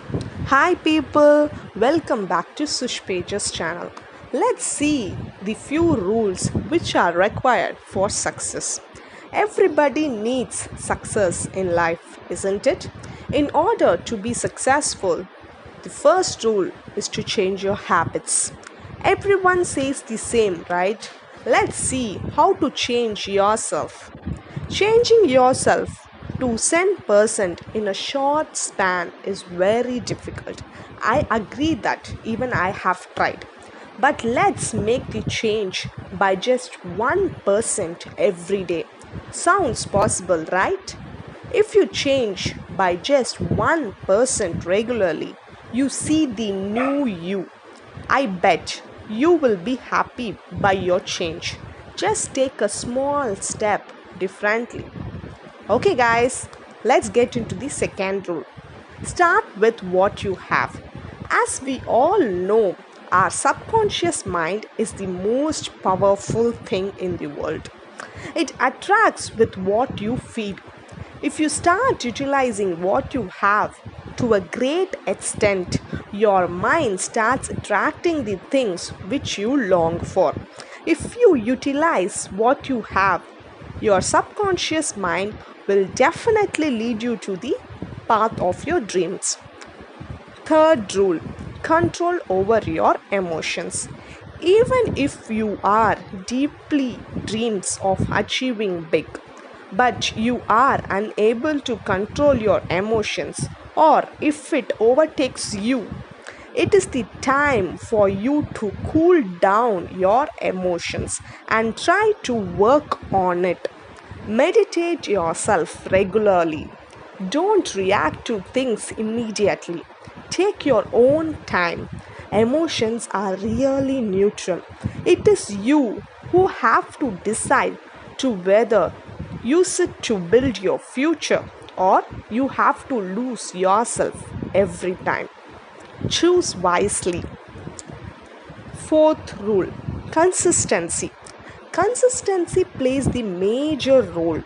Hi people, welcome back to Sush Pages channel. Let's see the few rules which are required for success. Everybody needs success in life, isn't it? In order to be successful, the first rule is to change your habits. Everyone says the same, right? Let's see how to change yourself. Changing yourself to 10% in a short span is very difficult. I agree that even I have tried. But let's make the change by just 1% every day. Sounds possible, right? If you change by just 1% regularly, you see the new you. I bet you will be happy by your change. Just take a small step differently. Okay, guys, let's get into the second rule. Start with what you have. As we all know, our subconscious mind is the most powerful thing in the world. It attracts with what you feed. If you start utilizing what you have to a great extent, your mind starts attracting the things which you long for. If you utilize what you have, your subconscious mind will definitely lead you to the path of your dreams. Third rule, control over your emotions. Even if you are deeply dreams of achieving big, but you are unable to control your emotions, or if it overtakes you, it is the time for you to cool down your emotions and try to work on it. Meditate yourself regularly. Don't react to things immediately. Take your own time. Emotions are really neutral. It is you who have to decide to whether use it to build your future or you have to lose yourself every time. Choose wisely. Fourth rule, consistency. Consistency plays the major role.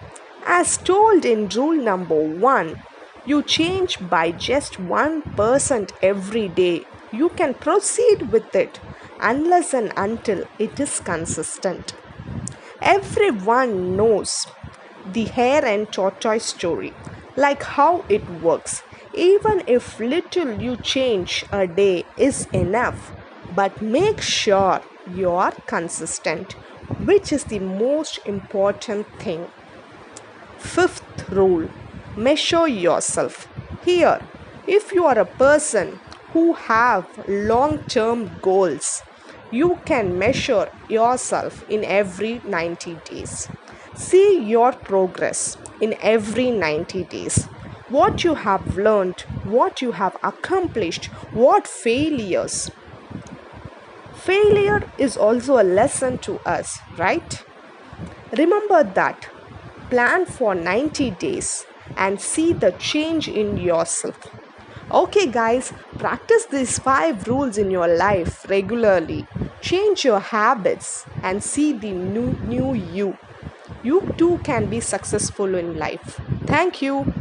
As told in rule number 1, you change by just 1% every day. You can proceed with it unless and until it is consistent. Everyone knows the hare and tortoise story, like how it works. Even if little you change a day is enough, but make sure you are consistent, which is the most important thing. Fifth rule, measure yourself. Here, if you are a person who have long-term goals, you can measure yourself in every 90 days. See your progress in every 90 days. What you have learned, what you have accomplished, what failures. Failure is also a lesson to us, right? Remember that. Plan for 90 days and see the change in yourself. Okay, guys, practice these 5 rules in your life regularly. Change your habits and see the new you. You too can be successful in life. Thank you.